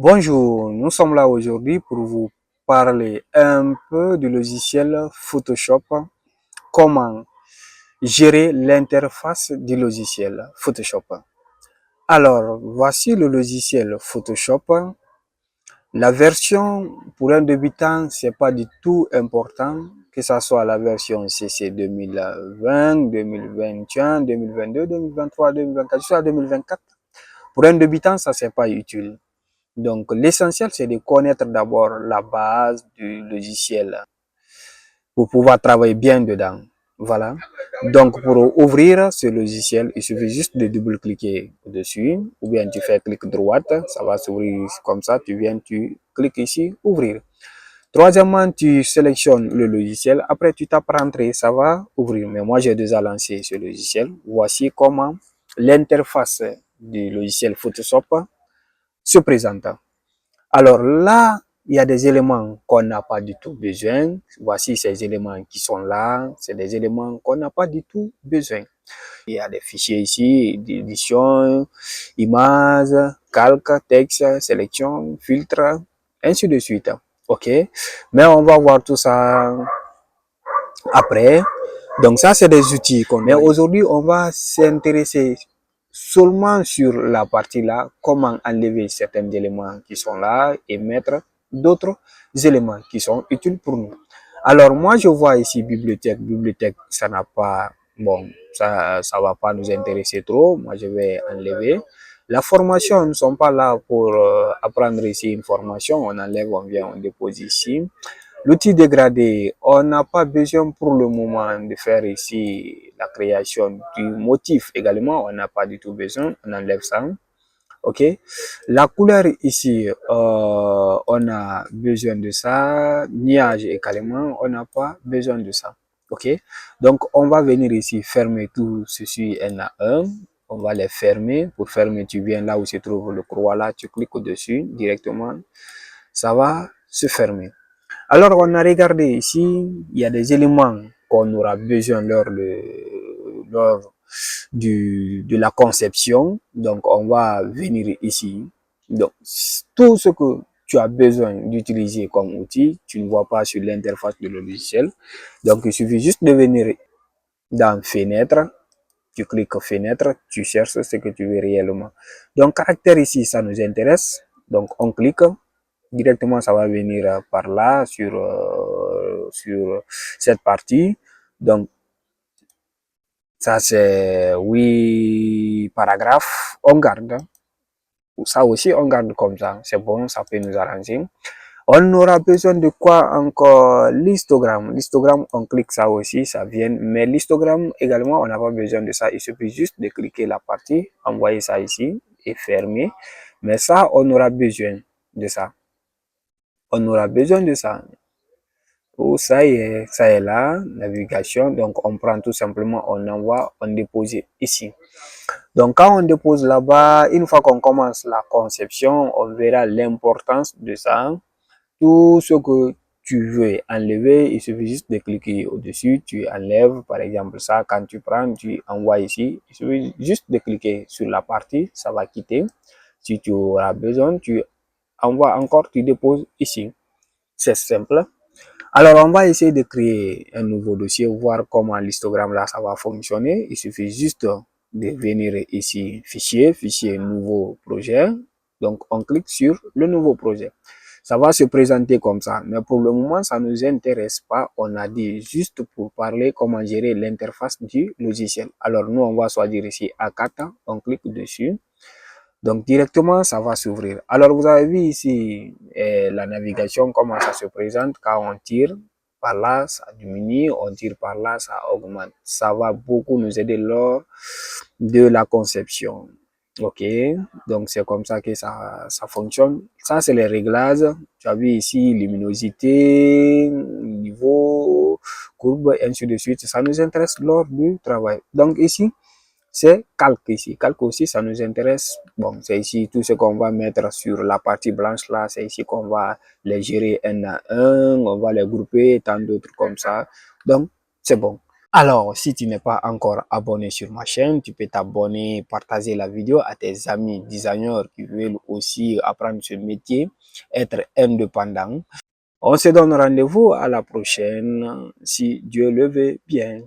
Bonjour, nous sommes là aujourd'hui pour vous parler un peu du logiciel Photoshop, comment gérer l'interface du logiciel Photoshop. Alors, voici le logiciel Photoshop. La version pour un débutant, c'est pas du tout important, que ce soit la version CC 2020, 2021, 2022, 2023, 2024, jusqu'à 2024. Pour un débutant, ça c'est pas utile. Donc, l'essentiel, c'est de connaître d'abord la base du logiciel pour pouvoir travailler bien dedans. Voilà. Donc, pour ouvrir ce logiciel, il suffit juste de double-cliquer dessus, ou bien tu fais clic droite, ça va s'ouvrir comme ça, tu viens, tu cliques ici, ouvrir. Troisièmement, tu sélectionnes le logiciel, après tu tapes rentrer, ça va ouvrir. Mais moi, j'ai déjà lancé ce logiciel. Voici comment l'interface du logiciel Photoshop se présente. Alors là, il y a des éléments qu'on n'a pas du tout besoin. Voici ces éléments qui sont là. C'est des éléments qu'on n'a pas du tout besoin. Il y a des fichiers ici, d'édition, images, calque, texte, sélection, filtre, ainsi de suite. OK? Mais on va voir tout ça après. Donc ça, c'est des outils qu'on a. Mais aujourd'hui, on va s'intéresser seulement sur la partie là, comment enlever certains éléments qui sont là et mettre d'autres éléments qui sont utiles pour nous. Alors moi, je vois ici bibliothèque. Bibliothèque, ça n'a pas, bon, ça va pas nous intéresser trop. Moi, je vais enlever. La formation, nous ne sommes pas là pour apprendre ici une formation. On enlève, on vient, on dépose ici. L'outil dégradé, on n'a pas besoin pour le moment de faire ici la création du motif également, on n'a pas du tout besoin, on enlève ça. OK. La couleur ici, on a besoin de ça. Nuage également, on n'a pas besoin de ça. OK. Donc, on va venir ici fermer tout ceci un à un. On va les fermer. Pour fermer, tu viens là où se trouve le croix là, tu cliques au-dessus directement. Ça va se fermer. Alors, on a regardé ici, il y a des éléments qu'on aura besoin lors de la conception. Donc, on va venir ici. Donc, tout ce que tu as besoin d'utiliser comme outil, tu ne vois pas sur l'interface de logiciel. Donc, il suffit juste de venir dans Fenêtre. Tu cliques Fenêtre, tu cherches ce que tu veux réellement. Donc, caractère ici, ça nous intéresse. Donc, on clique. Directement, ça va venir par là sur cette partie. Donc, ça c'est 8 paragraphes. On garde. Ça aussi, on garde comme ça. C'est bon, ça peut nous arranger. On aura besoin de quoi encore? L'histogramme. L'histogramme, on clique ça aussi, ça vient. Mais l'histogramme également, on n'a pas besoin de ça. Il suffit juste de cliquer la partie, envoyer ça ici et fermer. Mais ça, on aura besoin de ça. On aura besoin de ça. Oh, ça est là, navigation. Donc, on prend tout simplement, on envoie, on dépose ici. Donc, quand on dépose là-bas, une fois qu'on commence la conception, on verra l'importance de ça. Tout ce que tu veux enlever, il suffit juste de cliquer au-dessus, tu enlèves, par exemple, ça, quand tu prends, tu envoies ici, il suffit juste de cliquer sur la partie, ça va quitter. Si tu auras besoin, tu envoies encore, tu déposes ici. C'est simple. Alors, on va essayer de créer un nouveau dossier, voir comment l'histogramme là, ça va fonctionner. Il suffit juste de venir ici, fichier, fichier, nouveau projet. Donc, on clique sur le nouveau projet. Ça va se présenter comme ça. Mais pour le moment, ça ne nous intéresse pas. On a dit juste pour parler comment gérer l'interface du logiciel. Alors, nous, on va choisir ici A4. On clique dessus. Donc, directement, ça va s'ouvrir. Alors, vous avez vu ici la navigation, comment ça se présente. Quand on tire par là, ça diminue. On tire par là, ça augmente. Ça va beaucoup nous aider lors de la conception. OK. Donc, c'est comme ça que ça fonctionne. Ça, c'est les réglages. Tu as vu ici, luminosité, niveau, courbe, et ainsi de suite. Ça nous intéresse lors du travail. Donc, ici, c'est calque ici. Calque aussi, ça nous intéresse. Bon, c'est ici tout ce qu'on va mettre sur la partie blanche là. C'est ici qu'on va les gérer un à un. On va les grouper, tant d'autres comme ça. Donc, c'est bon. Alors, si tu n'es pas encore abonné sur ma chaîne, tu peux t'abonner, partager la vidéo à tes amis designers qui veulent aussi apprendre ce métier, être indépendant. On se donne rendez-vous à la prochaine, si Dieu le veut bien.